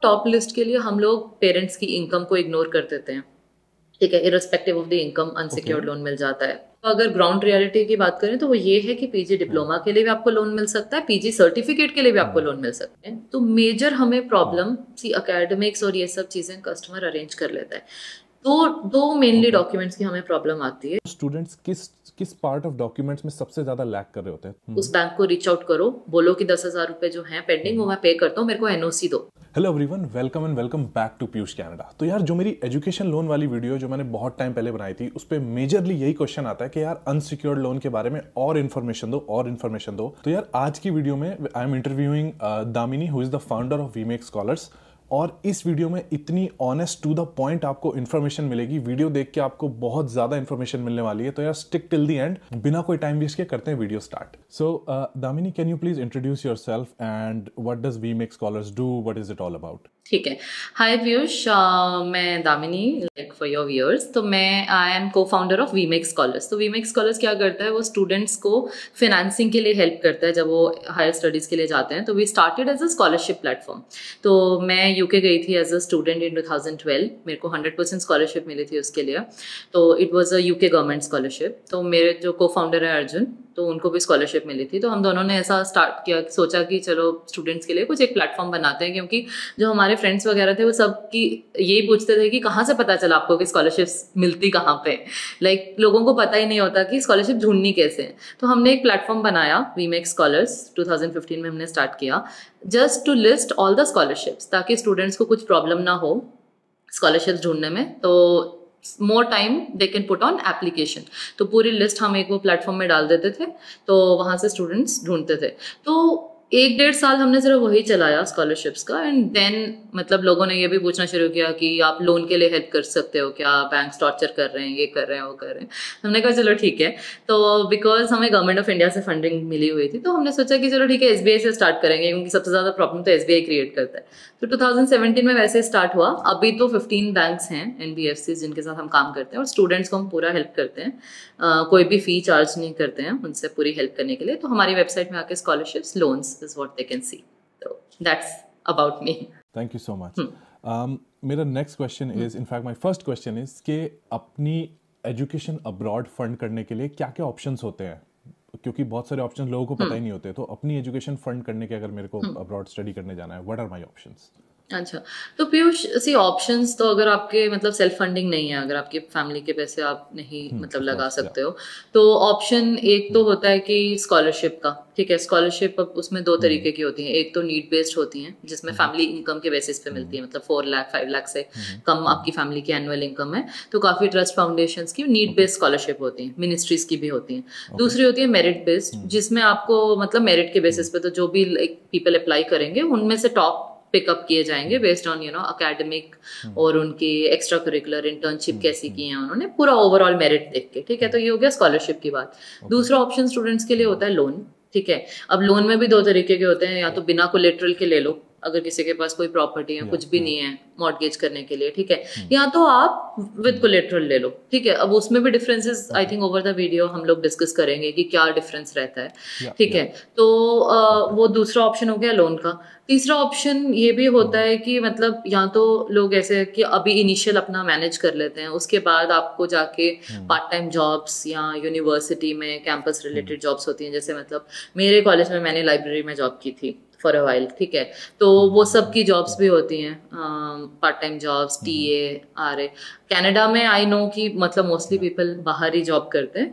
Top list के लिए हम लोग पेरेंट्स की इनकम को इग्नोर कर देते हैं, ठीक है। Irrespective of the income unsecured loan मिल जाता है। तो अगर ग्राउंड रियलिटी की बात करें तो वो ये है कि पीजी डिप्लोमा के लिए भी आपको लोन मिल सकता है, पीजी सर्टिफिकेट के लिए भी आपको लोन मिल सकते हैं। तो मेजर हमें प्रॉब्लम सी एकेडमिक्स और ये सब चीजें कस्टमर अरेंज कर लेता है। तो दो मेनली डॉक्यूमेंट्स की हमें प्रॉब्लम आती है। स्टूडेंट्स किस पार्ट ऑफ डॉक्यूमेंट्स में सबसे ज्यादा लैक कर रहे होते हैं? उस बैंक को रीच आउट करो, बोलो कि 10,000 रुपए जो हैं पेंडिंग वो मैं पे करता हूँ, मेरे को एनओसी दो। Hello everyone, welcome and welcome back to Piyush Canada. तो यार, जो मेरी एजुकेशन लोन वाली वीडियो जो मैंने बहुत टाइम पहले बनाई थी, उस पर मेजरली यही क्वेश्चन आता है कि यार अनसिक्योर्ड लोन के बारे में और इन्फॉर्मेशन दो। तो यार आज की वीडियो में I am interviewing Damini, who is the founder of WeMake scholars. और इस वीडियो में इतनी ऑनेस्ट टू द पॉइंट आपको इन्फॉर्मेशन मिलेगी, वीडियो देख के आपको बहुत ज्यादा इन्फॉर्मेशन मिलने वाली है। तो यार स्टिक टिल द एंड, बिना कोई टाइम वेस्ट के करते हैं video start. So Damini, can you please introduce yourself and what does we make scholars do, what is it all about? ठीक है। हाय पीयूष, मैं Damini, like for your viewers. तो मैं I am cofounder of WeMake scholars. तो WeMake scholars क्या करता है, वो स्टूडेंट्स को फाइनेंसिंग के लिए हेल्प करता है जब वो हायर स्टडीज़ के लिए जाते हैं। तो we started as a scholarship platform. तो मैं यूके गई थी एज अ स्टूडेंट इन 2012। मेरे को 100% स्कॉलरशिप मिली थी उसके लिए। तो it was a UK government scholarship. तो मेरे जो को फाउंडर है अर्जुन, तो उनको भी स्कॉलरशिप मिली थी। तो हम दोनों ने ऐसा स्टार्ट किया, सोचा कि चलो स्टूडेंट्स के लिए कुछ एक प्लेटफॉर्म बनाते हैं, क्योंकि जो हमारे फ्रेंड्स वगैरह थे वो सब की यही पूछते थे कि कहाँ से पता चला आपको कि स्कॉलरशिप्स मिलती कहाँ पे। लाइक लोगों को पता ही नहीं होता कि स्कॉलरशिप ढूंढनी कैसे है। तो हमने एक प्लेटफॉर्म बनाया, वीमेक स्कॉलर्स, 2015 में हमने स्टार्ट किया, just to list all the scholarships, ताकि स्टूडेंट्स को कुछ प्रॉब्लम ना हो स्कॉलरशिप्स ढूंढने में। तो more time they can put on application. तो पूरी लिस्ट हम एक वो प्लेटफॉर्म में डाल देते थे, तो वहाँ से स्टूडेंट्स ढूंढते थे। तो 1-1.5 साल हमने सिर्फ वही चलाया स्कॉलरशिप्स का। एंड देन मतलब लोगों ने ये भी पूछना शुरू किया कि आप लोन के लिए हेल्प कर सकते हो क्या, बैंक टॉर्चर कर रहे हैं, ये कर रहे हैं, वो कर रहे हैं। हमने कहा चलो ठीक है। तो बिकॉज हमें गवर्नमेंट ऑफ इंडिया से फंडिंग मिली हुई थी, तो हमने सोचा कि चलो ठीक है, एसबीआई से स्टार्ट करेंगे, क्योंकि सबसे ज़्यादा प्रॉब्लम तो एसबीआई क्रिएट करता है। तो 2017 में वैसे स्टार्ट हुआ। अभी तो 15 बैंक्स हैं एनबीएफसी जिनके साथ हम काम करते हैं, और स्टूडेंट्स को हम पूरा हेल्प करते हैं। कोई भी फी चार्ज नहीं करते हैं उनसे पूरी हेल्प करने के लिए। तो हमारी वेबसाइट में आके scholarships loans is what they can see. तो that's about me. Thank you so much. मेरा next question is, in fact my first question is कि अपनी एजुकेशन अब्रॉड फंड करने के लिए क्या क्या ऑप्शंस होते हैं, क्योंकि बहुत सारे ऑप्शन लोगों को पता ही नहीं होते। तो अपनी एजुकेशन फंड करने के अगर मेरे को अब्रॉड स्टडी करने जाना है, व्हाट आर माय ऑप्शंस? अच्छा, तो पीयूष सी ऑप्शंस, तो अगर आपके मतलब सेल्फ फंडिंग नहीं है, अगर आपकी फैमिली के पैसे आप नहीं मतलब लगा सकते हो, तो ऑप्शन एक तो होता है कि स्कॉलरशिप का, ठीक है। स्कॉलरशिप उसमें 2 तरीके की होती हैं। एक तो नीड बेस्ड होती हैं, जिसमें फैमिली इनकम के बेसिस पे मिलती है, मतलब 4 लाख 5 लाख से कम आपकी फैमिली की एनुअल इनकम है तो काफ़ी ट्रस्ट फाउंडेशंस की नीड बेस्ड स्कॉलरशिप होती हैं, मिनिस्ट्रीज की भी होती हैं। दूसरी होती है मेरिट बेस्ड, जिसमें आपको मतलब मेरिट के बेसिस पे तो जो भी पीपल अप्लाई करेंगे उनमें से टॉप पिकअप किए जाएंगे बेस्ड ऑन अकेडमिक और उनकी एक्स्ट्रा करिकुलर इंटर्नशिप कैसी की है उन्होंने, पूरा ओवरऑल मेरिट देख के, ठीक है। तो ये हो गया स्कॉलरशिप की बात। दूसरा ऑप्शन स्टूडेंट्स के लिए होता है लोन, ठीक है। अब लोन में भी 2 तरीके के होते हैं, या तो बिना कोलेटरल के ले लो, अगर किसी के पास कोई प्रॉपर्टी है, कुछ भी नहीं है मॉर्गेज करने के लिए, ठीक है, या तो आप विद कोलेटरल ले लो, ठीक है। अब उसमें भी differences I think over the video हम लोग डिस्कस करेंगे कि क्या डिफरेंस रहता है, ठीक है। तो वो दूसरा ऑप्शन हो गया लोन का। तीसरा ऑप्शन ये भी होता है कि मतलब या तो लोग ऐसे कि अभी इनिशियल अपना मैनेज कर लेते हैं, उसके बाद आपको जाके पार्ट टाइम जॉब्स या यूनिवर्सिटी में कैंपस रिलेटेड जॉब्स होती हैं। जैसे मतलब मेरे कॉलेज में मैंने लाइब्रेरी में जॉब की थी फॉर अ वाइल, ठीक है। तो वो सब की जॉब्स भी होती हैं, part time jobs, TA, RA. Canada में आई नो कि मतलब मोस्टली पीपल बाहर ही जॉब करते हैं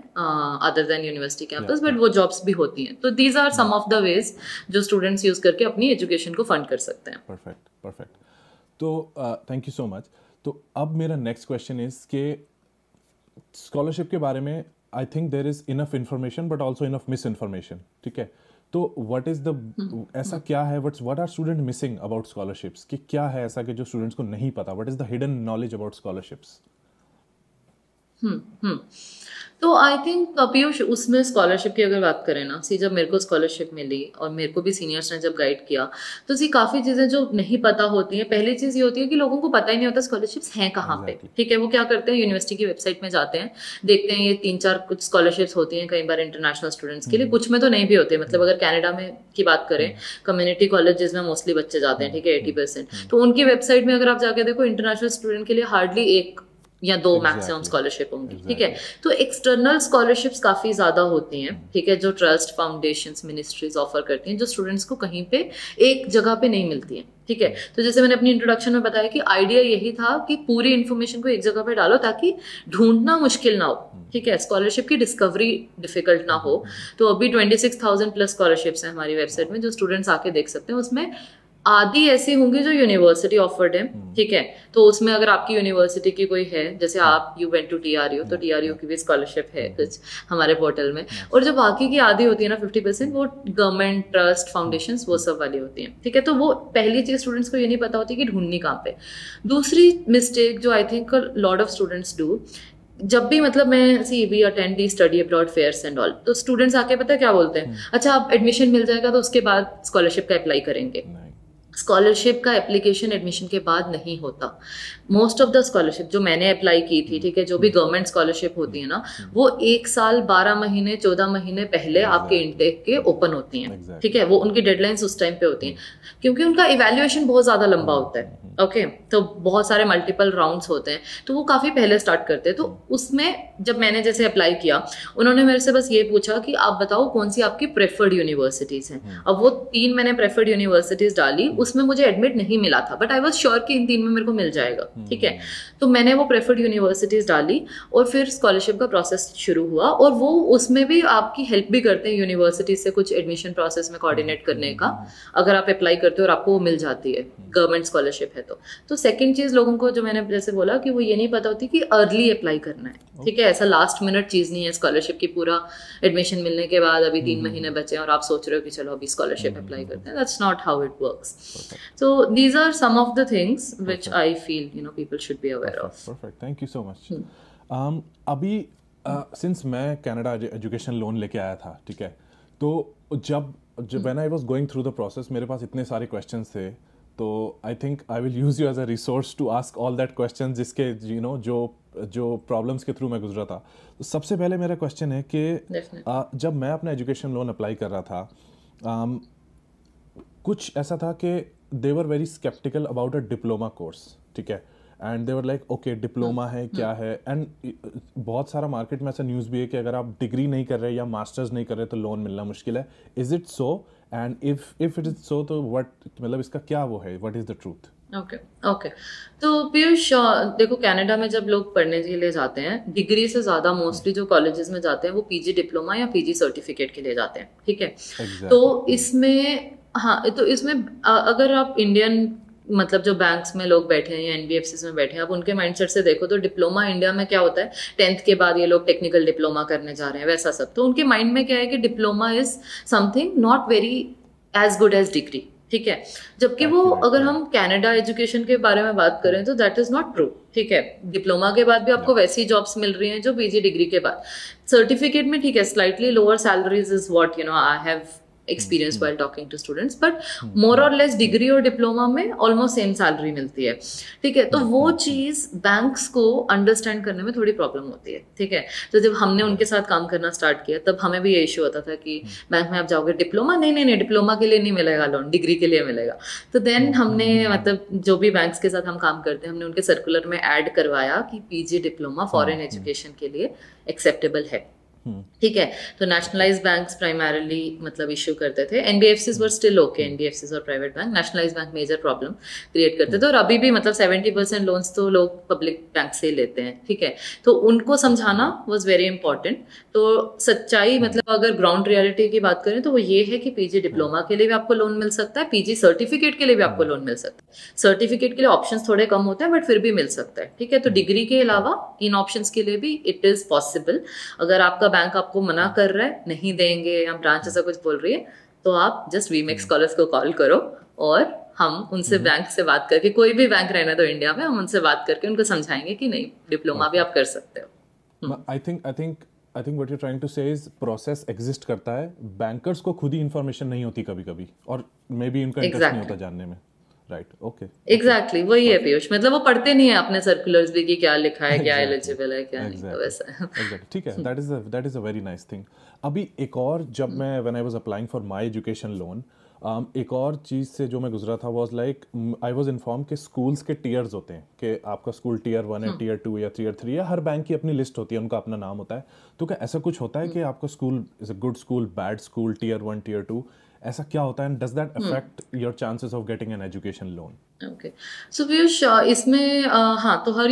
other than university campus, but वो जॉब्स भी होती हैं। तो these are some of the ways जो स्टूडेंट्स यूज करके अपनी एजुकेशन को फंड कर सकते हैं। Perfect, perfect. तो थैंक यू सो मच। तो अब मेरा नेक्स्ट क्वेश्चन इज कि स्कॉलरशिप के बारे में I think there is enough information but also enough misinformation, ठीक है। तो व्हाट इज द ऐसा क्या है, what are student missing about scholarships, कि क्या है ऐसा कि जो स्टूडेंट्स को नहीं पता, what is the hidden knowledge about scholarships? Hmm. तो आई थिंक पीयूष, उसमें स्कॉलरशिप की अगर बात करें ना, सी जब मेरे को स्कॉलरशिप मिली और मेरे को भी सीनियर्स ने जब गाइड किया, तो सी काफ़ी चीज़ें जो नहीं पता होती हैं। पहली चीज़ ये होती है कि लोगों को पता ही नहीं होता स्कॉलरशिप्स हैं कहाँ पे, ठीक है। वो क्या करते हैं, यूनिवर्सिटी की वेबसाइट में जाते हैं, देखते हैं ये 3-4 कुछ स्कॉलरशिप्स होती हैं, कई बार इंटरनेशनल स्टूडेंट्स के लिए, कुछ में तो नहीं भी होते। मतलब अगर कनाडा में की बात करें, कम्युनिटी कॉलेजेस में मोस्टली बच्चे जाते हैं, ठीक है, 80%। तो उनकी वेबसाइट में अगर आप जाके देखो, इंटरनेशनल स्टूडेंट के लिए हार्डली 1 या 2 मैक्सिमम स्कॉलरशिप होंगी, ठीक है। तो एक्सटर्नल स्कॉलरशिप्स काफी ज्यादा होती हैं, ठीक है, जो ट्रस्ट, फाउंडेशंस, मिनिस्ट्रीज ऑफर करती हैं, जो स्टूडेंट्स को कहीं पे एक जगह पे नहीं मिलती हैं, ठीक है। तो जैसे मैंने अपनी इंट्रोडक्शन में बताया कि आइडिया यही था कि पूरी इन्फॉर्मेशन को एक जगह पे डालो ताकि ढूंढना मुश्किल ना हो, ठीक है, स्कॉलरशिप की डिस्कवरी डिफिकल्ट ना हो। तो अभी 26,000 प्लस स्कॉलरशिप्स हैं हमारी वेबसाइट में, जो स्टूडेंट्स आके देख सकते हैं। उसमें आधी ऐसी होंगी जो यूनिवर्सिटी ऑफर्ड है, ठीक है। तो उसमें अगर आपकी यूनिवर्सिटी की कोई है, जैसे आप यू वेंट टू TRU, तो TRU की भी स्कॉलरशिप है कुछ हमारे पोर्टल में। और जो बाकी की आधी होती है ना, 50%, वो गवर्नमेंट, ट्रस्ट, फाउंडेशंस, वो सब वाली होती हैं, ठीक है। तो वो पहली चीज स्टूडेंट्स को ये नहीं पता होती कि ढूंढनी कहाँ पे। दूसरी मिस्टेक जो I think lot of students do, जब भी मतलब मैं we attend the study abroad fairs and all, तो स्टूडेंट्स आके पता है क्या बोलते हैं, अच्छा आप एडमिशन मिल जाएगा तो उसके बाद स्कॉलरशिप का अप्लाई करेंगे। स्कॉलरशिप का एप्लीकेशन एडमिशन के बाद नहीं होता। मोस्ट ऑफ द स्कॉलरशिप जो मैंने अप्लाई की थी, ठीक है, जो भी गवर्नमेंट स्कॉलरशिप होती है ना, वो 1 साल 12 महीने 14 महीने पहले आपके इनटेक के ओपन होती हैं, ठीक है। वो उनकी डेडलाइंस उस टाइम पे होती हैं, क्योंकि उनका इवैल्यूएशन बहुत ज्यादा लंबा होता है, ओके। तो बहुत सारे मल्टीपल राउंड्स होते हैं, तो वो काफी पहले स्टार्ट करते हैं। तो उसमें जब मैंने जैसे अप्लाई किया, उन्होंने मेरे से बस ये पूछा कि आप बताओ कौन सी आपकी प्रेफर्ड यूनिवर्सिटीज हैं। अब वो 3 मैंने प्रेफर्ड यूनिवर्सिटीज डाली, उसमें मुझे एडमिट नहीं मिला था, बट आई वाज श्योर कि इन 3 में मेरे को मिल जाएगा, ठीक है। तो मैंने वो प्रेफर्ड यूनिवर्सिटीज डाली और फिर स्कॉलरशिप का प्रोसेस शुरू हुआ। और वो उसमें भी आपकी हेल्प भी करते हैं यूनिवर्सिटी से कुछ एडमिशन प्रोसेस में कोऑर्डिनेट करने का, अगर आप अप्लाई करते हो और आपको वो मिल जाती है, गवर्नमेंट स्कॉलरशिप है तो सेकंड चीज लोगों को, जो मैंने जैसे बोला, कि वो ये नहीं पता होती कि अर्ली अप्लाई करना है, ठीक है। ऐसा लास्ट मिनट चीज नहीं है स्कॉलरशिप की, पूरा एडमिशन मिलने के बाद अभी 3 महीने बचे हैं और आप सोच रहे हो कि चलो अभी स्कॉलरशिप अप्लाई करते हैं। That's not how it works. So these are some of the things which I feel people should be aware of. Perfect, thank you so much. अभी सिंस मैं कनाडा एजुकेशन लोन लेके आया था, ठीक है, तो जब when I was going through the process, मेरे पास इतने सारे क्वेश्चंस थे, तो I think I will use you as a resource to ask all that question, जिसके जो प्रॉब्लम्स के थ्रू मैं गुजरा था। तो सबसे पहले मेरा क्वेश्चन है कि जब मैं अपना एजुकेशन लोन अप्लाई कर रहा था, कुछ ऐसा था कि they were very sceptical about a diploma course, ठीक है, and they were like okay diploma है क्या है। एंड बहुत सारा मार्केट में ऐसा न्यूज़ भी है कि अगर आप डिग्री नहीं कर रहे या मास्टर्स नहीं कर रहे तो लोन मिलना मुश्किल है। Is it so? And if it is so, तो व्हाट, मतलब इसका क्या वो है, what is the truth? Okay. तो पीयूष, देखो कनाडा में जब लोग पढ़ने के लिए जाते हैं, डिग्री से ज्यादा मोस्टली जो कॉलेजेस में जाते हैं वो पीजी डिप्लोमा या पीजी सर्टिफिकेट के लिए जाते हैं, ठीक है। तो इसमें तो इसमें अगर आप इंडियन, मतलब जो बैंक्स में लोग बैठे हैं या एनबीएफसी में बैठे हैं, आप उनके माइंडसेट से देखो तो डिप्लोमा इंडिया में क्या होता है, 10th के बाद ये लोग टेक्निकल डिप्लोमा करने जा रहे हैं, वैसा सब। तो उनके माइंड में क्या है कि diploma is something not very as good as degree, ठीक है। जबकि वो, अगर हम कनाडा एजुकेशन के बारे में बात करें तो दैट इज नॉट ट्रू, ठीक है। डिप्लोमा के बाद भी आपको वैसी जॉब्स मिल रही हैं जो पीजी डिग्री के बाद। सर्टिफिकेट में ठीक है, slightly lower salaries is what I have experience while talking to students, but more or less degree और डिप्लोमा में ऑलमोस्ट सेम सैलरी मिलती है, ठीक है। तो वो चीज बैंक्स को अंडरस्टैंड करने में थोड़ी प्रॉब्लम होती है, ठीक है। तो जब हमने उनके साथ काम करना स्टार्ट किया, तब हमें भी ये इशू होता था कि बैंक में आप जाओगे, डिप्लोमा नहीं, डिप्लोमा के लिए नहीं मिलेगा लोन, डिग्री के लिए मिलेगा। तो देन हमने, मतलब जो भी बैंक्स के साथ हम काम करते हैं, हमने उनके सर्कुलर में ऐड करवाया कि पीजी डिप्लोमा फॉरेन एजुकेशन के लिए एक्सेप्टेबल है, ठीक है। तो नेशनलाइज बैंक्स प्राइमरीली मतलब इश्यू करते थे, NBFCs were still okay, NBFCs और private bank. Nationalise bank major problem create करते थे, और अभी भी मतलब 70% लोन्स तो लोग पब्लिक बैंक से ही लेते हैं, ठीक है। तो उनको समझाना वाज वेरी इंपॉर्टेंट। तो सच्चाई, मतलब अगर ग्राउंड रियलिटी की बात करें तो वो ये है कि पीजी डिप्लोमा के लिए भी आपको लोन मिल सकता है, पीजी सर्टिफिकेट के लिए भी आपको लोन मिल सकता है। सर्टिफिकेट के लिए ऑप्शंस थोड़े कम होते हैं, बट फिर भी मिल सकता है, ठीक है। तो डिग्री के अलावा इन ऑप्शंस के लिए भी इट इज पॉसिबल। अगर आपका बैंक आपको मना कर रहा है, नहीं देंगे, या ब्रांच ऐसा कुछ बोल रही है, तो आप जस्ट वीमेक्स स्कॉलर्स को कॉल करो और हम उनसे बैंक से बात करके, कोई भी बैंक रहना तो इंडिया में, हम उनसे बात करके उनको समझाएंगे कि नहीं, डिप्लोमा भी आप कर सकते हो। I think what you trying to say is process exist करता है, बैंकर्स को खुद ही इंफॉर्मेशन नहीं होती कभी कभी, और मे बी उनका इंटरेस्ट नहीं होता जानने में, राइट? ओके, एग्जैक्टली वही है पीयूष, मतलब वो पढ़ते नहीं है अपने सर्कुलर्स भी कि क्या लिखा है, क्या एलिजिबल है, क्या नहीं, तो वैसा है। एग्जैक्टली, ठीक है, that is a very nice thing. अभी एक और, जब मैं when I was applying for my education loan, एक और चीज़ से जो मैं गुजरा था was like, I was inform कि स्कूल्स के टीयर्स होते हैं, कि आपका स्कूल टीयर 1 है, टीयर 2 या टीयर 3 है, हर बैंक की अपनी लिस्ट होती है, उनका अपना नाम होता है। तो क्या ऐसा कुछ होता है कि आपका school is a good school, bad school, tier 1, tier 2, ऐसा क्या होता है, and does that affect your chances of getting an education loan? Okay, so Piyush, इसमें हाँ, तो हर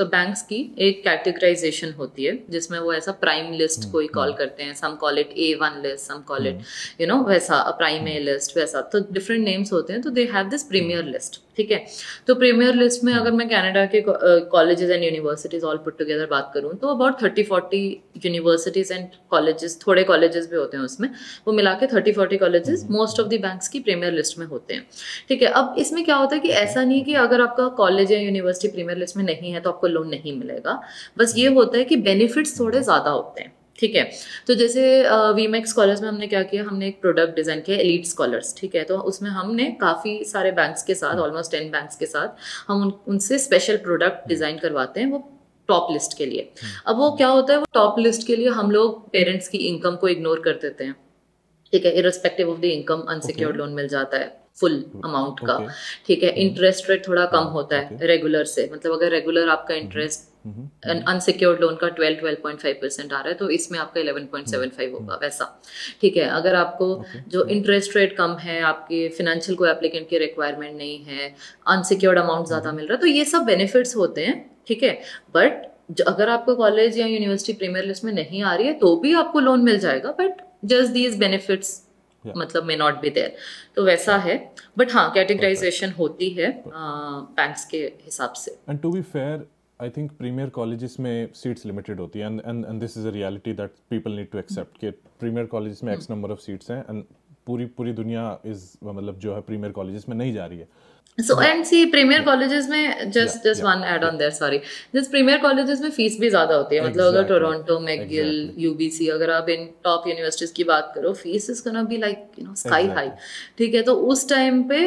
बैंक्स की एक कैटेगराइजेशन होती है, जिसमें वो ऐसा प्राइम लिस्ट कोई कॉल करते हैं, some call it A1 list, some call it वैसा प्राइम ए लिस्ट, वैसा, तो डिफरेंट नेम्स होते हैं। तो they have this premier list, ठीक है। तो प्रीमियर लिस्ट में अगर मैं कनाडा के colleges and universities all put together बात करूँ, तो अबाउट 30-40 यूनिवर्सिटीज एंड कॉलेजेस, थोड़े कॉलेजेस भी होते हैं उसमें, वो मिला के 30-40 colleges most of the banks की प्रीमियर लिस्ट में होते हैं, ठीक है। अब इसमें क्या होता है कि ऐसा नहीं कि अगर आपका कॉलेज या यूनिवर्सिटी प्रीमियर लिस्ट में नहीं है तो आपको लोन नहीं मिलेगा, बस ये होता है कि बेनिफिट्स थोड़े ज़्यादा होते हैं, ठीक है। तो जैसे वीमेक्स स्कॉलर्स में हमने क्या किया, हमने एक प्रोडक्ट डिजाइन किया, एलीट स्कॉलर्स, ठीक है। तो उसमें हमने काफ़ी सारे बैंक्स के साथ, ऑलमोस्ट 10 बैंक्स के साथ हम उनसे स्पेशल प्रोडक्ट डिजाइन करवाते हैं, वो टॉप लिस्ट के लिए। अब वो क्या होता है, वो टॉप लिस्ट के लिए हम लोग पेरेंट्स की इनकम को इग्नोर कर देते हैं, ठीक है। Irrespective of the income unsecured loan मिल जाता है फुल अमाउंट का, ठीक है। इंटरेस्ट रेट थोड़ा कम होता है रेगुलर से, मतलब अगर रेगुलर आपका इंटरेस्ट अनसिक्योर्ड लोन का 12.5% आ रहा है, तो इसमें आपका 11.75 होगा, वैसा, ठीक है। अगर आपको जो इंटरेस्ट रेट कम है, आपके फिनेंशियल को एप्लीकेंट की रिक्वायरमेंट नहीं है, अनसिक्योर्ड अमाउंट ज्यादा मिल रहा है, तो ये सब बेनिफिट्स होते हैं, ठीक है। बट अगर आपको कॉलेज या यूनिवर्सिटी प्रीमियर लिस्ट में नहीं आ रही है तो भी आपको लोन मिल जाएगा, बट जस्ट दीज बेनिफिट्स मतलब मे नॉट बी देयर, तो वैसा है। बट हाँ, कैटेगराइजेशन होती है बैंक्स के हिसाब से। And to be fair, I think premier colleges में सीट्स लिमिटेड होती है, and this is a reality that people need to accept, कि प्रीमियर कॉलेजेस में एक्स नंबर ऑफ सीट्स हैं, एंड पूरी दुनिया इज मतलब जो है प्रीमियर कॉलेजेस में नहीं जा रही है। So and see, premier colleges में just one add on there, sorry, जिस प्रीमियर कॉलेजेस में फीस भी ज्यादा होती है, मतलब अगर टोरंटो, मैकगिल, यूबीसी, अगर आप इन टॉप यूनिवर्सिटीज की बात करो, fees is gonna be like sky high, ठीक है। तो उस टाइम पे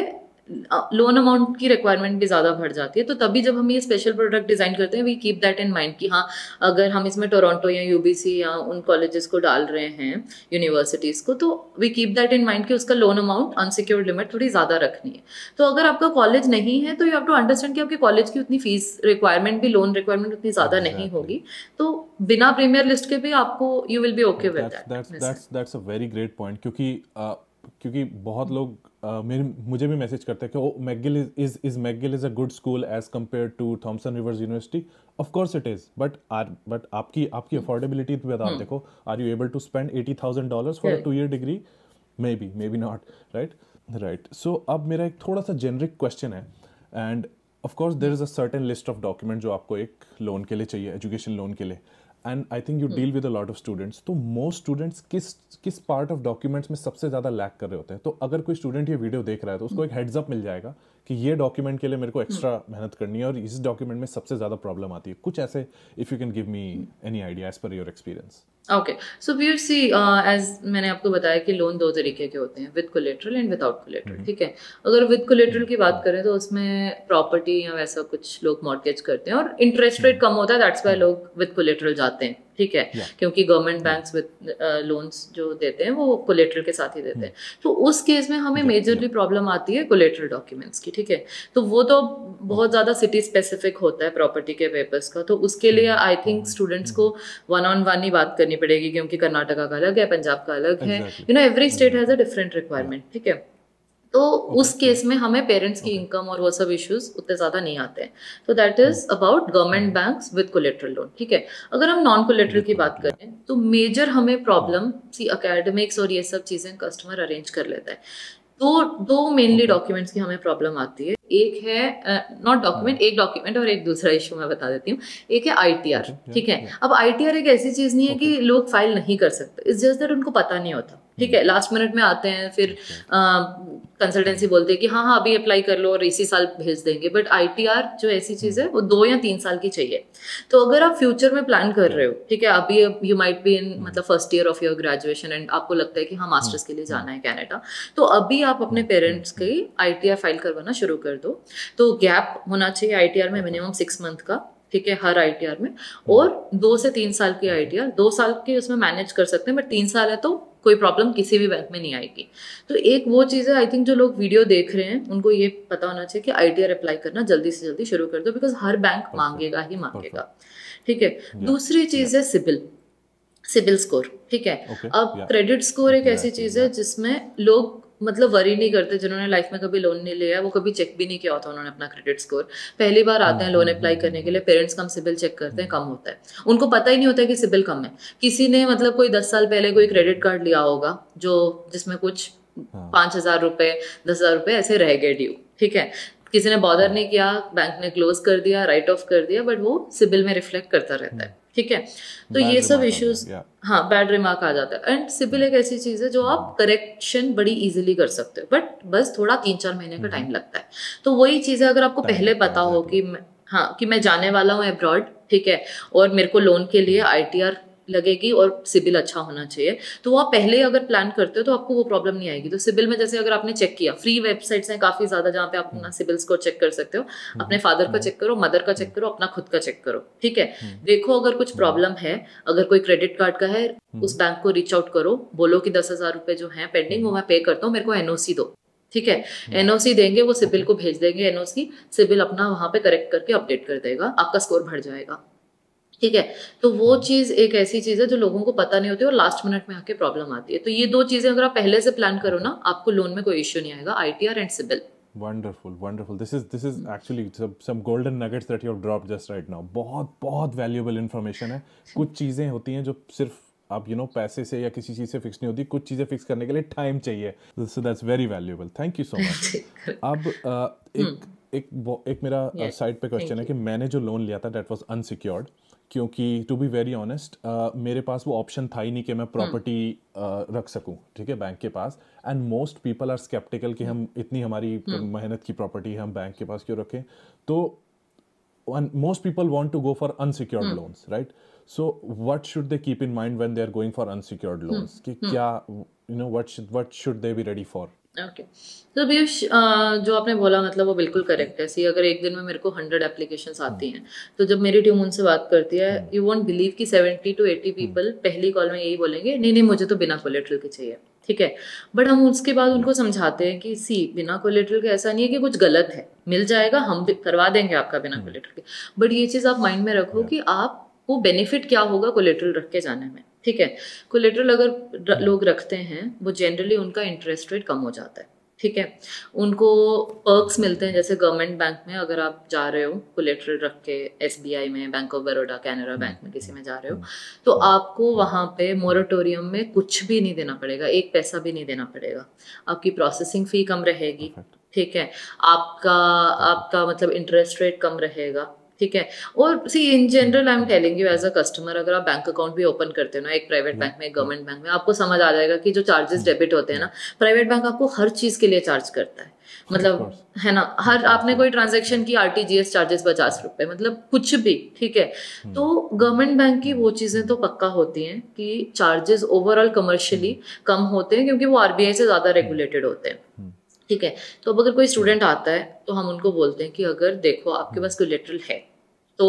लोन अमाउंट की रिक्वायरमेंट भी ज़्यादा बढ़ जाती है, तो तभी जब हम ये स्पेशल प्रोडक्ट डिज़ाइन करते हैं, we keep that in mind कि हाँ, अगर हम इसमें टोरंटो या यूबीसी या उन कॉलेजेस को डाल रहे हैं, यूनिवर्सिटीज़ को, तो we keep that in mind कि उसका लोन अमाउंट अनसिक्योर्ड लिमिट थोड़ी ज़्यादा रखनी है। तो अगर आपका कॉलेज नहीं है तो यू हैव टू अंडरस्टैंड कि आपके कॉलेज की उतनी फीस रिक्वायरमेंट भी, लोन रिक्वायरमेंट उतनी ज़्यादा नहीं होगी, तो बिना प्रीमियर लिस्ट के भी आपको you will be okay with that. That's a very great point, क्योंकि बहुत लोग मुझे भी मैसेज करते हैं कि oh McGill is McGill is a good school as compared to Thomson Rivers University. Of course it is, but आपकी affordability पे आप देखो, are you able to spend $80,000 for a 2-year degree? Maybe not, right. So अब मेरा एक थोड़ा सा generic question है, and of course there is a certain list of document जो आपको एक लोन के लिए चाहिए, एजुकेशन लोन के लिए, and I think you deal with a lot of students. तो मोस्ट स्टूडेंट्स किस पार्ट ऑफ डॉक्यूमेंट्स में सबसे ज़्यादा लैक कर रहे होते हैं? तो अगर कोई स्टूडेंट ये वीडियो देख रहा है तो उसको एक हेड्स अप मिल जाएगा कि ये डॉक्यूमेंट के लिए मेरे को एक्स्ट्रा मेहनत करनी है और इस डॉक्यूमेंट में सबसे ज़्यादा प्रॉब्लम आती है। कुछ ऐसे, if you can give me any idea as per your experience. Okay, so Piyush see, as मैंने आपको बताया कि लोन दो तरीके के होते हैं, with collateral and without collateral, ठीक है। अगर विद कोलेट्रल की बात करें तो उसमें प्रॉपर्टी या वैसा कुछ लोग मॉर्गेज करते हैं और इंटरेस्ट रेट कम होता है, दैट्स वाई लोग विद कोलेट्रल जाते हैं, ठीक है, क्योंकि गवर्नमेंट बैंक्स विद लोन्स जो देते हैं वो कोलेट्रल के साथ ही देते हैं। तो उस केस में हमें मेजरली प्रॉब्लम आती है कोलेट्रल डॉक्यूमेंट्स की, ठीक है। तो वो तो बहुत ज़्यादा सिटी स्पेसिफिक होता है प्रॉपर्टी के पेपर्स का, तो उसके लिए आई थिंक स्टूडेंट्स को 1-on-1 ही बात करनी पड़ेगी, क्योंकि कर्नाटका का अलग है, पंजाब का अलग है, every state has a different requirement, ठीक है। तो उस केस में हमें पेरेंट्स की इनकम और वो सब इश्यूज उतने ज़्यादा नहीं आते हैं। तो that is about government banks with collateral loan, ठीक है। अगर हम नॉन कोलेट्रल की बात करें तो मेजर हमें प्रॉब्लम सी एकेडमिक्स और ये सब चीज़ें कस्टमर अरेंज कर लेता है। दो मेनली डॉक्यूमेंट्स की हमें प्रॉब्लम आती है। एक है नॉट डॉक्यूमेंट, एक डॉक्यूमेंट और एक दूसरा इशू मैं बता देती हूँ। एक है ITR, ठीक है। अब ITR एक ऐसी चीज़ नहीं है कि लोग फाइल नहीं कर सकते, इट्स जस्ट दैट उनको पता नहीं होता ठीक है, लास्ट मिनट में आते हैं, फिर कंसल्टेंसी बोलते हैं कि हाँ हाँ अभी अप्लाई कर लो और इसी साल भेज देंगे, बट ITR जो ऐसी चीज है वो 2 या 3 साल की चाहिए। तो अगर आप फ्यूचर में प्लान कर रहे हो, ठीक है, अभी यू माइट बी इन मतलब first year of your graduation and आपको लगता है कि हाँ मास्टर्स के लिए जाना है कनाडा, तो अभी आप अपने पेरेंट्स की ITR फाइल करवाना शुरू कर दो। तो गैप होना चाहिए ITR में मिनिमम 6 मंथ का, ठीक है, हर ITR में, और 2 से 3 साल की ITR, 2 साल की उसमें मैनेज कर सकते हैं, बट 3 साल है तो कोई प्रॉब्लम किसी भी बैंक में नहीं आएगी। तो एक वो चीज़ है, आई थिंक जो लोग वीडियो देख रहे हैं उनको ये पता होना चाहिए कि ITR अप्लाई करना जल्दी से जल्दी शुरू कर दो, बिकॉज हर बैंक मांगेगा ही मांगेगा, ठीक है। दूसरी चीज़ है सिबिल स्कोर, ठीक है। अब क्रेडिट स्कोर एक ऐसी चीज़ है जिसमें लोग मतलब वरी नहीं करते, जिन्होंने लाइफ में कभी लोन नहीं लिया, वो कभी चेक भी नहीं किया होता उन्होंने अपना क्रेडिट स्कोर, पहली बार आते हैं लोन अप्लाई करने के लिए, पेरेंट्स कम सिबिल चेक करते हैं, कम होता है, उनको पता ही नहीं होता है कि सिबिल कम है। किसी ने मतलब कोई 10 साल पहले कोई क्रेडिट कार्ड लिया होगा जो जिसमें कुछ 5,000 रुपए 10,000 रुपए ऐसे रह गए ड्यू, ठीक है, किसी ने बॉदर नहीं किया, बैंक ने क्लोज कर दिया, राइट ऑफ कर दिया, बट वो सिबिल में रिफ्लेक्ट करता रहता है, ठीक है। तो ये सब इश्यूज, हाँ बैड रिमार्क आ जाता है। एंड सिबिल एक ऐसी चीज है जो आप करेक्शन बड़ी इजीली कर सकते हो, बट बस थोड़ा 3-4 महीने का टाइम लगता है। तो वही चीज है, अगर आपको पहले पता हो कि हाँ कि मैं जाने वाला हूँ अब्रॉड, ठीक है, और मेरे को लोन के लिए ITR लगेगी और सिबिल अच्छा होना चाहिए, तो वो आप पहले अगर प्लान करते हो तो आपको वो प्रॉब्लम नहीं आएगी। तो सिबिल में जैसे अगर आपने चेक किया, फ्री वेबसाइट्स हैं काफी ज्यादा जहाँ पे आप अपना सिबिल स्कोर चेक कर सकते हो, अपने फादर का चेक करो, मदर का चेक करो, अपना खुद का चेक करो, ठीक है। देखो अगर कुछ प्रॉब्लम है, अगर कोई क्रेडिट कार्ड का है, उस बैंक को रीच आउट करो, बोलो कि 10,000 रुपए जो है पेंडिंग वो मैं पे करता हूँ, मेरे को NOC दो, ठीक है। NOC देंगे, वो सिबिल को भेज देंगे NOC, सिबिल अपना वहां पे करेक्ट करके अपडेट कर देगा, आपका स्कोर बढ़ जाएगा, ठीक है। तो वो चीज एक ऐसी चीज है जो लोगों को पता नहीं होती और लास्ट मिनट में आके प्रॉब्लम आती है। तो ये 2 चीजें अगर आप पहले से प्लान करो ना, आपको लोन में कोई इश्यू नहीं आएगा, ITR and CIBIL. Wonderful. This is actually some golden nuggets that you have dropped just right now. बहुत valuable information है। कुछ चीजें होती हैं जो सिर्फ आप पैसे से या किसी चीज से फिक्स नहीं होती, कुछ चीजें फिक्स करने के लिए टाइम चाहिए। So that's very valuable. Thank you so much. अब एक मेरा साइड पे क्वेश्चन है कि मैंने जो लोन लिया था that was unsecured, क्योंकि टू बी वेरी ऑनेस्ट मेरे पास वो ऑप्शन था ही नहीं कि मैं प्रॉपर्टी रख सकूं, ठीक है, बैंक के पास। And most people are sceptical कि हम इतनी हमारी मेहनत की प्रॉपर्टी हम बैंक के पास क्यों रखें। तो most people want to go for unsecured loans, right? So what should they keep in mind when they are going for unsecured loans, कि क्या what should they be ready for? Okay, तो पीयूष जो आपने बोला मतलब वो बिल्कुल करेक्ट है। सी अगर एक दिन में मेरे को 100 एप्लीकेशंस आती हैं, तो जब मेरी टीम उनसे बात करती है, यू वोंट बिलीव कि 70 to 80 पीपल पहली कॉल में यही बोलेंगे, नहीं मुझे तो बिना कोलेटरल के चाहिए, ठीक है। बट हम उसके बाद उनको समझाते हैं कि सी बिना कोलेटरल के ऐसा नहीं है कि कुछ गलत है, मिल जाएगा, हम करवा देंगे आपका बिना कोलेटरल के। बट ये चीज़ आप माइंड में रखो कि आपको बेनिफिट क्या होगा कोलेटरल रख के जाने में, ठीक है। कोलेटरल अगर लोग रखते हैं वो जनरली उनका इंटरेस्ट रेट कम हो जाता है, ठीक है, उनको पर्क्स मिलते हैं। जैसे गवर्नमेंट बैंक में अगर आप जा रहे हो कोलेटरल रख के, SBI में, bank of Baroda, Canara bank में किसी में जा रहे हो, तो आपको वहाँ पे मोरेटोरियम में कुछ भी नहीं देना पड़ेगा, 1 पैसा भी नहीं देना पड़ेगा। आपकी प्रोसेसिंग फी कम रहेगी, ठीक है, आपका मतलब इंटरेस्ट रेट कम रहेगा, ठीक है। और see in general I am telling you as a customer, अगर आप बैंक अकाउंट भी ओपन करते हो ना, एक प्राइवेट बैंक में, एक गवर्नमेंट बैंक में, आपको समझ आ जाएगा कि जो चार्जेस डेबिट होते हैं ना, प्राइवेट बैंक आपको हर चीज के लिए चार्ज करता है, मतलब है ना, हर आपने कोई ट्रांजैक्शन की RTGS चार्जेस 50 रुपए, मतलब कुछ भी, ठीक है। तो गवर्नमेंट बैंक की वो चीजें तो पक्का होती हैं कि चार्जेस ओवरऑल कमर्शियली कम होते हैं, क्योंकि वो RBI से ज्यादा रेगुलेटेड होते हैं, ठीक है। तो अब अगर कोई स्टूडेंट आता है तो हम उनको बोलते हैं कि अगर देखो आपके पास कोलेटरल है तो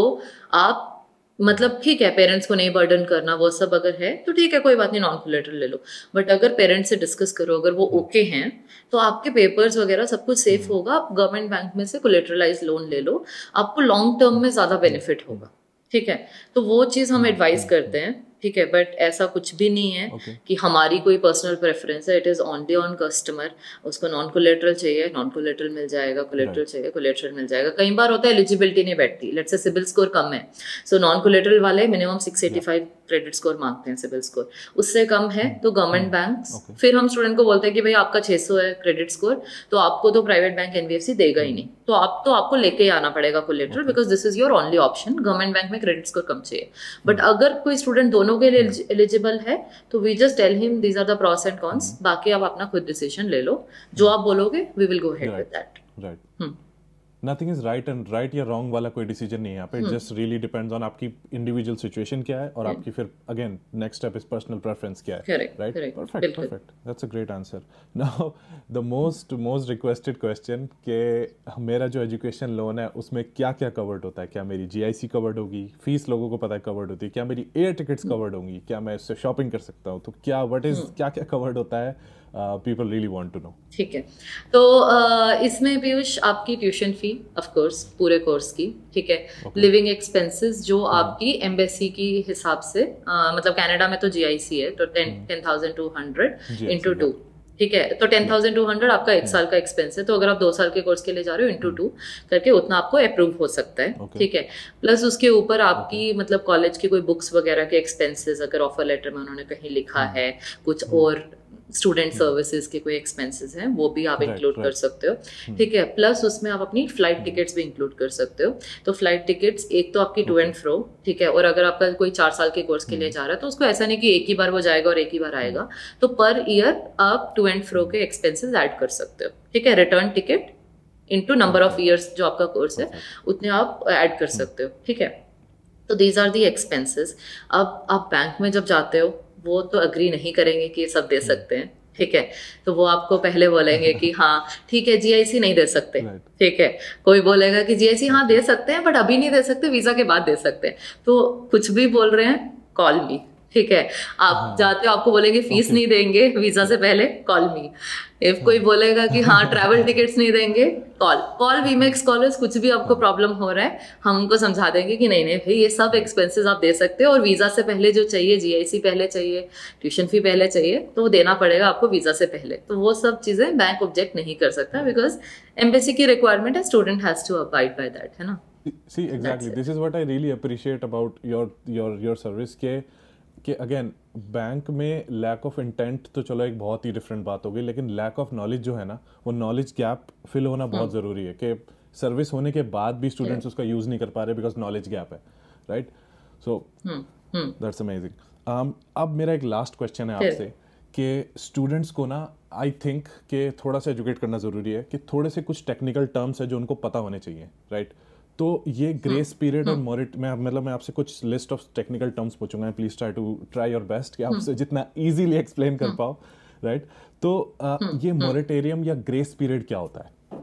आप मतलब ठीक है, पेरेंट्स को नहीं बर्डन करना, वो सब अगर है तो ठीक है, कोई बात नहीं, नॉन कोलेटरल ले लो। बट अगर पेरेंट्स से डिस्कस करो, अगर वो ओके हैं, तो आपके पेपर्स वगैरह सब कुछ सेफ होगा, आप गवर्नमेंट बैंक में से कोलेटरलाइज लोन ले लो, आपको लॉन्ग टर्म में ज्यादा बेनिफिट होगा, ठीक है। तो वो चीज हम एडवाइस करते हैं, ठीक है। बट ऐसा कुछ भी नहीं है कि हमारी कोई पर्सनल प्रेफरेंस है, it is only on customer. उसको नॉन कोलेटरल चाहिए, नॉन कोलेटरल मिल जाएगा, कोलेटरल चाहिए, कोलेटरल मिल जाएगा। कई बार होता है एलिजिबिलिटी नहीं बैठती, लेट्स से सिबिल स्कोर कम है, सो नॉन कोलेटरल वाले मिनिमम 685 क्रेडिट स्कोर मांगते हैं, सिबिल स्कोर उससे कम है तो गवर्नमेंट बैंक, फिर हम स्टूडेंट को बोलते हैं कि भाई आपका 600 है क्रेडिट स्कोर, तो आपको तो प्राइवेट बैंक NBFC देगा ही नहीं, तो आपको लेके ही आना पड़ेगा collateral, because this is your only option. Government bank में क्रेडिट स्कोर कम चाहिए। बट अगर कोई स्टूडेंट दोनों दोनों के लिए एलिजिबल है तो we just tell him these are the pros and cons, बाकी आप अपना खुद डिसीजन ले लो, जो आप बोलोगे we will go ahead with that. Right, nothing is right and right या रॉन्ग वाला कोई डिसीजन नहीं है यहाँ पे, it just really depends on आपकी इंडिविजुअल सिचुएशन क्या है और आपकी फिर again next step is personal preference क्या है, right? Perfect, that's a great answer. Now the most requested question कि मेरा जो एजुकेशन लोन है उसमें क्या क्या कवर्ड होता है, क्या मेरी GIC कवर्ड होगी, फीस लोगों को पता है कवर्ड होती है, क्या मेरी एयर टिकट्स कवर्ड होंगी, क्या मैं इससे शॉपिंग कर सकता हूँ, तो क्या क्या क्या कवर्ड होता है, people really want to know. ठीक है, तो इसमें पीयूष आपकी ट्यूशन फी ऑफ कोर्स पूरे कोर्स की, ठीक है, लिविंग एक्सपेंसेस जो आपकी एम्बेसी की हिसाब से मतलब कनाडा में तो GIC है तो 10,200 इंटू 2, ठीक है, तो 10,200 आपका 1 साल का एक्सपेंस है, तो अगर आप 2 साल के कोर्स के लिए जा रहे हो इंटू 2 करके उतना आपको अप्रूव हो सकता है, ठीक है। प्लस उसके ऊपर आपकी मतलब कॉलेज की कोई बुक्स वगैरह के एक्सपेंसेस अगर ऑफर लेटर में उन्होंने कहीं लिखा है, कुछ और स्टूडेंट सर्विसेज के कोई एक्सपेंसेस हैं वो भी आप इंक्लूड कर सकते हो, ठीक है। प्लस उसमें आप अपनी फ्लाइट टिकट्स भी इंक्लूड कर सकते हो, तो फ्लाइट टिकट्स एक तो आपकी टू एंड फ्रो, ठीक है, और अगर आपका कोई 4 साल के कोर्स के लिए जा रहा है तो उसको ऐसा नहीं कि एक ही बार वो जाएगा और एक ही बार आएगा, तो पर ईयर आप टू एंड फ्रो के एक्सपेंसेस ऐड कर सकते हो, ठीक है। Return ticket into number of years जो आपका कोर्स है उतने आप ऐड कर सकते हो, ठीक है। तो दीज आर दी एक्सपेंसेस। अब आप बैंक में जब जाते हो वो तो अग्री नहीं करेंगे कि ये सब दे सकते हैं, ठीक है, तो वो आपको पहले बोलेंगे कि हाँ ठीक है GIC नहीं दे सकते, ठीक है, कोई बोलेगा कि GIC हाँ दे सकते हैं बट अभी नहीं दे सकते, वीजा के बाद दे सकते हैं, तो कुछ भी बोल रहे हैं कॉल मी, ठीक है। आप जाते हो आपको बोलेंगे फीस नहीं देंगे वीजा से पहले, कॉल मी। इफ कोई बोलेगा कि हाँ ट्रैवल टिकट्स नहीं देंगे, कॉल वीमेक्स स्कॉलर्स, कुछ भी आपको प्रॉब्लम हो रहा है हम उनको समझा देंगे कि नहीं नहीं भाई ये सब एक्सपेंसेस आप दे सकते हो, और वीजा से पहले जो चाहिए GIC पहले चाहिए, ट्यूशन फी पहले चाहिए, तो वो देना पड़ेगा आपको वीजा से पहले, तो वो सब चीजें बैंक ऑब्जेक्ट नहीं कर सकता बिकॉज एम्बेसी की रिक्वायरमेंट है, student has to abide by that, है ना। See exactly, this is what I really appreciate about your service कि अगेन बैंक में लैक ऑफ इंटेंट तो चलो एक बहुत ही डिफरेंट बात हो गई, लेकिन लैक ऑफ नॉलेज जो है ना वो नॉलेज गैप फिल होना बहुत ज़रूरी है कि सर्विस होने के बाद भी स्टूडेंट्स उसका यूज़ नहीं कर पा रहे बिकॉज नॉलेज गैप है, राइट? So that's amazing. अब मेरा एक लास्ट क्वेश्चन है आपसे कि स्टूडेंट्स को ना आई थिंक कि थोड़ा सा एजुकेट करना ज़रूरी है कि थोड़े से कुछ टेक्निकल टर्म्स है जो उनको पता होने चाहिए, राइट? तो ये ग्रेस पीरियड और मोरिट मैं आपसे कुछ लिस्ट ऑफ टेक्निकल टर्म्स पूछूंगा, प्लीज ट्राई योर बेस्ट कि आपसे जितना इजीली एक्सप्लेन कर पाओ, राइट? तो ये मोरेटोरियम या ग्रेस पीरियड क्या होता है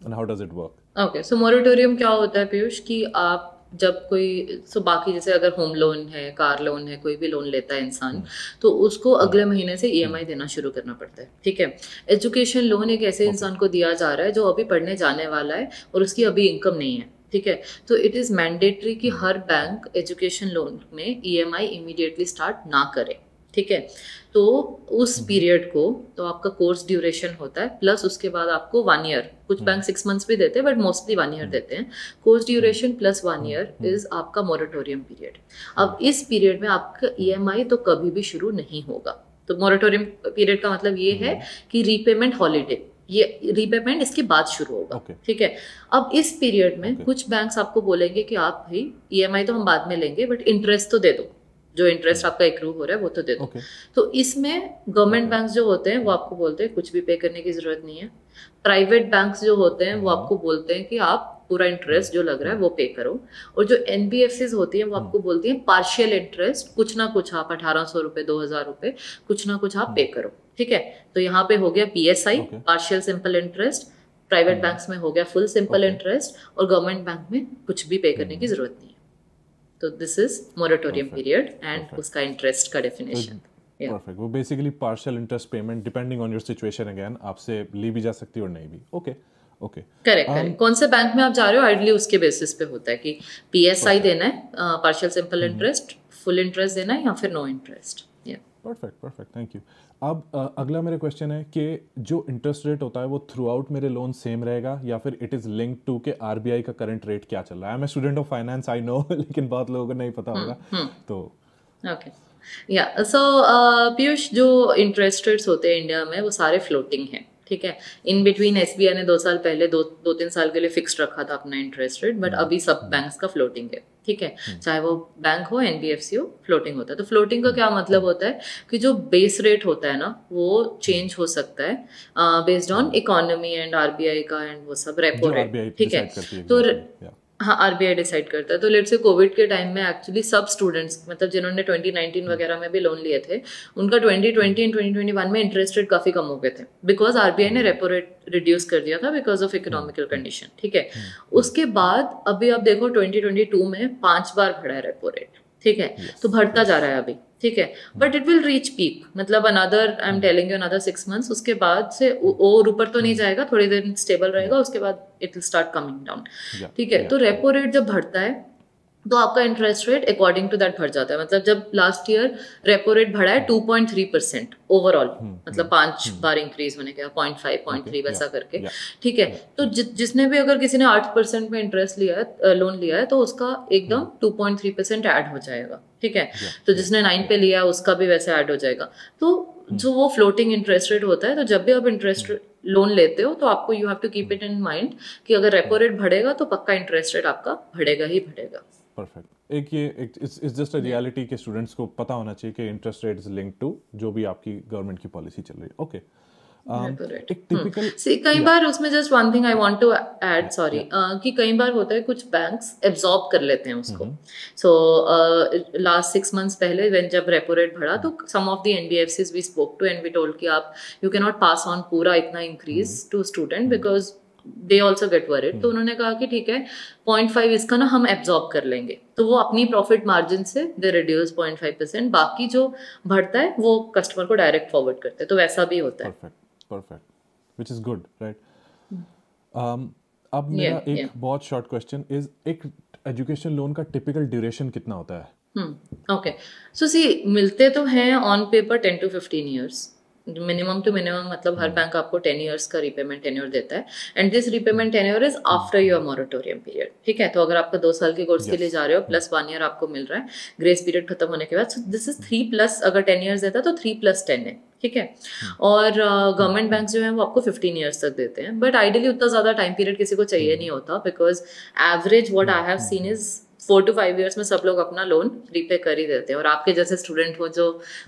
and how does it work? Okay, so moratorium क्या होता है पीयूष कि आप जब कोई बाकी जैसे अगर होम लोन है, कार लोन है, कोई भी लोन लेता है इंसान तो उसको अगले महीने से EMI देना शुरू करना पड़ता है, ठीक है। एजुकेशन लोन एक ऐसे इंसान को दिया जा रहा है जो अभी पढ़ने जाने वाला है और उसकी अभी इनकम नहीं है, ठीक है, तो इट इज़ मैंडेटरी कि हर बैंक एजुकेशन लोन में EMI इमीडिएटली स्टार्ट ना करे, ठीक है। तो उस पीरियड को तो आपका कोर्स ड्यूरेशन होता है, प्लस उसके बाद आपको 1 ईयर, कुछ बैंक 6 मंथ्स भी देते हैं बट मोस्टली 1 ईयर देते हैं, course duration plus 1 year is आपका मोरेटोरियम पीरियड। अब इस पीरियड में आपका EMI तो कभी भी शुरू नहीं होगा, तो मोरेटोरियम पीरियड का मतलब ये है कि रीपेमेंट हॉलीडे, ये रीपेमेंट इसके बाद शुरू होगा, ठीक है। अब इस पीरियड में कुछ बैंक्स आपको बोलेंगे कि आप भाई EMI तो हम बाद में लेंगे बट इंटरेस्ट तो दे दो, जो इंटरेस्ट आपका एक्रू हो रहा है वो तो दे दो। तो इसमें गवर्नमेंट बैंक्स जो होते हैं वो आपको बोलते हैं कुछ भी पे करने की जरूरत नहीं है, प्राइवेट बैंक्स जो होते हैं वो आपको बोलते हैं कि आप पूरा इंटरेस्ट जो लग रहा है वो पे करो, और जो NBFCs होती हैं वो आपको बोलती हैं पार्शियल इंटरेस्ट, कुछ ना कुछ आप 1800 रुपए 2000 रुपए कुछ ना कुछ आप पे करो, ठीक है। तो यहाँ पे हो गया PSI partial simple interest, private banks में हो गया फुल सिंपल इंटरेस्ट, और गवर्नमेंट बैंक में कुछ भी पे करने की जरूरत नहीं है। तो this is moratorium period and उसका इंटरेस्ट का डेफिनेशन। परफेक्ट, वो basically partial interest payment depending on your situation, again आपसे ली भी जा सकती है और नहीं भी। Okay okay, correct. कौन से बैंक में आप जा रहे हो आइडली उसके बेसिस पे होता है कि PSI देना है partial simple interest, full interest देना है या फिर no interest. Perfect perfect, thank you. अब अगला मेरा क्वेश्चन है कि जो इंटरेस्ट रेट होता है वो थ्रू आउट मेरे लोन सेम रहेगा या फिर इट इज लिंक्ड टू के RBI का करंट रेट क्या चल रहा है? I am a student of finance, I know, लेकिन बहुत लोगों को नहीं पता होगा तो। ओके या सो पीयूष, जो इंटरेस्ट रेट्स होते हैं इंडिया में वो सारे फ्लोटिंग हैं, ठीक है। इन बिटवीन एसबीआई ने 2 साल पहले 2-3 साल के लिए फिक्स्ड रखा था अपना इंटरेस्ट रेट, बट अभी सब बैंक्स का फ्लोटिंग है, ठीक है। चाहे वो बैंक हो, एनबीएफसी हो, फ्लोटिंग होता है। तो फ्लोटिंग का क्या मतलब होता है कि जो बेस रेट होता है ना वो चेंज हो सकता है based on economy and RBI का एंड वो सब रेपो रेट, ठीक है। तो हाँ, आरबीआई डिसाइड करता है। तो लेट्स से कोविड के टाइम में एक्चुअली सब स्टूडेंट्स मतलब जिन्होंने 2019 वगैरह में भी लोन लिए थे, उनका 2020 एंड 2021 में इंटरेस्ट रेट काफी कम हो गए थे, बिकॉज आरबीआई ने रेपो रेट रिड्यूस कर दिया था बिकॉज ऑफ इकोनॉमिकल कंडीशन, ठीक है। उसके बाद अभी आप देखो 2022 में 5 बार बढ़ा है रेपो रेट, ठीक है। तो बढ़ता जा रहा है अभी, ठीक है। But it will reach peak, मतलब another I am telling you another 6 months, उसके बाद से और ऊपर तो नहीं जाएगा, थोड़ी देर स्टेबल रहेगा, उसके बाद it will start coming down, ठीक है। तो रेपो रेट जब बढ़ता है तो आपका interest rate according to that बढ़ जाता है। मतलब जब लास्ट ईयर रेपो रेट बढ़ा है 2.3% ओवरऑल, मतलब 5 बार इंक्रीज होने के 0.5 0.3 वैसा करके, ठीक है। तो जिसने भी अगर किसी ने 8% में इंटरेस्ट लिया है, लोन लिया है, तो उसका एकदम 2.3% ऐड हो जाएगा, ठीक है। तो जिसने 9 पे लिया है उसका भी वैसे ऐड हो जाएगा। तो जो वो फ्लोटिंग इंटरेस्ट रेट होता है, तो जब भी आप इंटरेस्ट लोन लेते हो तो आपको you have to keep it in mind कि अगर रेपो रेट बढ़ेगा तो पक्का इंटरेस्ट रेट आपका बढ़ेगा ही बढ़ेगा। Perfect. It's just a reality के स्टूडेंट्स को पता होना चाहिए कि interest rate is linked to जो भी आपकी गवर्नमेंट की पॉलिसी चल रही है। ओके, एक टिपिकल कई बार उसमें just one thing I want to add, sorry, कि कई बार होता है कुछ बैंक्स एब्जॉर्ब कर लेते हैं उसको। सो लास्ट 6 मंथ्स पहले व्हेन जब रेपो रेट बढ़ा तो some of the NBFCs we spoke to and we told कि आप you can not pass on पूरा इतना increase to student because they also get worried. तो उन्होंने कहा कि ठीक है 0.5 इसका ना हम एब्जॉर्ब कर लेंगे, तो वो अपनी प्रॉफिट मार्जिन से दे रिड्यूस 0.5%, बाकी जो बढ़ता है वो कस्टमर को डायरेक्ट फॉरवर्ड करते हैं। तो वैसा भी होता है। Perfect, which is good, right. अब मेरा एक बहुत शॉर्ट क्वेश्चन इज, एक एजुकेशन लोन का टिपिकल ड्यूरेशन कितना होता है? ओके, सो सी मिलते तो हैं on paper 10 to 15 years, minimum to minimum, मतलब हर बैंक आपको 10 ईयर्स का रिपेमेंट टेन्योर देता है, and this repayment tenure is after your moratorium period, ठीक है। तो अगर आपका 2 साल के कोर्स के लिए जा रहे हो प्लस 1 ईयर आपको मिल रहा है ग्रेस पीरियड खत्म होने के बाद, सो दिस इज 3+, अगर 10 ईयर्स देता है तो 3+10 है, ठीक है। और गवर्नमेंट बैंक जो है वो आपको 15 ईयर्स तक देते हैं, बट आइडियली उतना ज्यादा टाइम पीरियड किसी को चाहिए नहीं होता, because average what I have seen is 4 to 5 years में सब लोग अपना लोन रीपे कर ही देते हैं। और आपके जैसे स्टूडेंट हो जो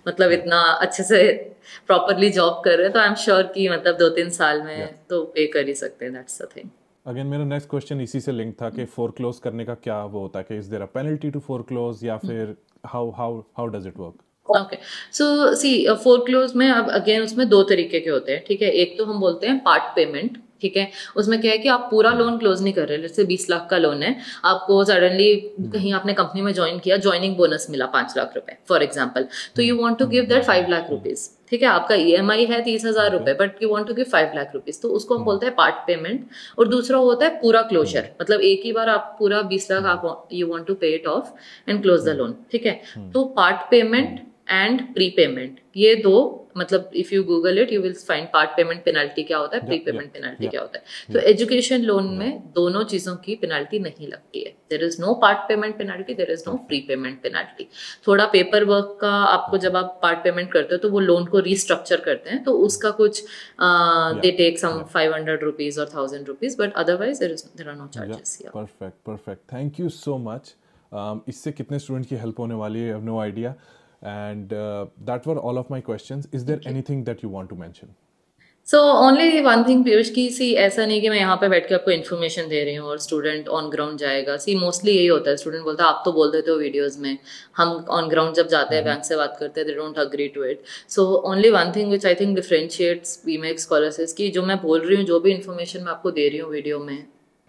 मतलब इतना अच्छे से प्रॉपरली जॉब कर रहे हैं, तो आई एम श्योर कि मतलब 2-3 साल में तो पे कर ही सकते हैं। That's the thing. अगेन मेरा नेक्स्ट क्वेश्चन इसी से लिंक था कि फोरक्लोज करने का क्या वो होता है, कि is there a penalty to foreclose, या फिर how does it work? Okay, so see foreclose में अब अगेन उसमें 2 तरीके के होते हैं, ठीक है। एक तो हम बोलते हैं पार्ट पेमेंट, ठीक है। उसमें क्या है कि आप पूरा लोन क्लोज नहीं कर रहे, जैसे 20 लाख का लोन है, आपको सडनली कहीं आपने कंपनी में ज्वाइन किया, ज्वाइनिंग बोनस मिला 5 लाख रुपए फॉर एग्जांपल, तो you want to give that 5 lakh rupees, ठीक है। आपका ईएमआई है 30,000 रुपए, but you want to give 5 lakh rupees, तो उसको हम बोलते हैं पार्ट पेमेंट। और दूसरा होता है पूरा क्लोजर, मतलब एक ही बार आप पूरा 20 लाख आप यू वांट टू पे it of and close the loan, ठीक है। तो part payment and pre payment, ये 2, मतलब if you Google it you will find part payment penalty क्या होता है, प्री पेमेंट पेनल्टी क्या होता है। तो एजुकेशन लोन में दोनों चीजों की पेनल्टी नहीं लगती है। There is no part payment penalty, there is no prepayment penalty. थोड़ा पेपर वर्क का आपको, जब आप पार्ट पेमेंट करते हो तो वो लोन को रीस्ट्रक्चर करते हैं, तो उसका कुछ दे टेक सम 500 रुपीज और 1000 rupees, but otherwise there are no charges. Perfect, thank you so much. इससे कितने स्टूडेंट की हेल्प होने वाली है, I have no idea. And that were all of my questions. Is there anything that you want to mention? So only one thing Piyush की, सी ऐसा नहीं कि मैं यहाँ पे बैठ के आपको इन्फॉर्मेशन दे रही हूँ और स्टूडेंट ऑन ग्राउंड जाएगा। सी मोस्टली यही होता है, स्टूडेंट बोलता है आप तो बोल देते हो वीडियोस में, हम ऑन ग्राउंड जब जाते हैं बैंक से बात करते हैं they don't agree to it. So only one thing which I think differentiates WeMake scholars is कि जो मैं बोल रही हूँ, जो भी इन्फॉर्मेशन मैं आपको दे रही हूँ वीडियो में,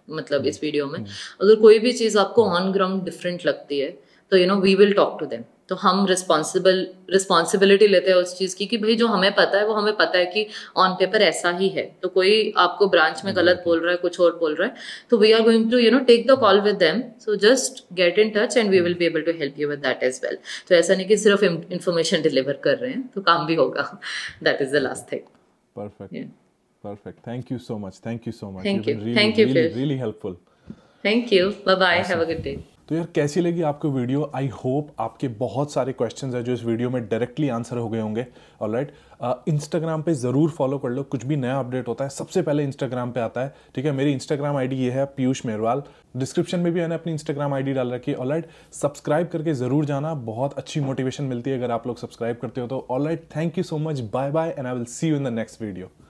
मतलब इस वीडियो में, अगर कोई भी चीज़ आपको ऑन ग्राउंड डिफरेंट लगती है तो you know we will talk to them. तो हम रिस्पॉन्सिबिलिटी लेते हैं उस चीज़ की कि भाई जो हमें पता है वो हमें पता है कि ऑन पेपर ऐसा ही है, तो कोई आपको ब्रांच में गलत बोल रहा है, कुछ और बोल रहा है, तो we are going to you know take the call with them. So just get in touch and we will be able to help you with that as well. तो ऐसा नहीं कि सिर्फ इन्फॉर्मेशन डिलीवर कर रहे हैं, तो काम भी होगा। That is the last thing. Perfect. Thank you so much. Thank you. Thank you. Really helpful. Thank you. Bye bye. Have a good day. तो यार कैसी लगी आपको वीडियो? आई होप आपके बहुत सारे क्वेश्चंस हैं जो इस वीडियो में डायरेक्टली आंसर हो गए होंगे। ऑलराइट, इंस्टाग्राम पे ज़रूर फॉलो कर लो, कुछ भी नया अपडेट होता है सबसे पहले इंस्टाग्राम पे आता है। ठीक है, मेरी इंस्टाग्राम आईडी ये है पीयूष मेरवाल, डिस्क्रिप्शन में भी मैंने अपनी इंस्टाग्राम आईडी डाल रखी है। ऑलराइट, सब्सक्राइब करके ज़रूर जाना, बहुत अच्छी मोटिवेशन मिलती है अगर आप लोग सब्सक्राइब करते हो तो। Alright, thank you so much, bye bye and I will see you in the next video.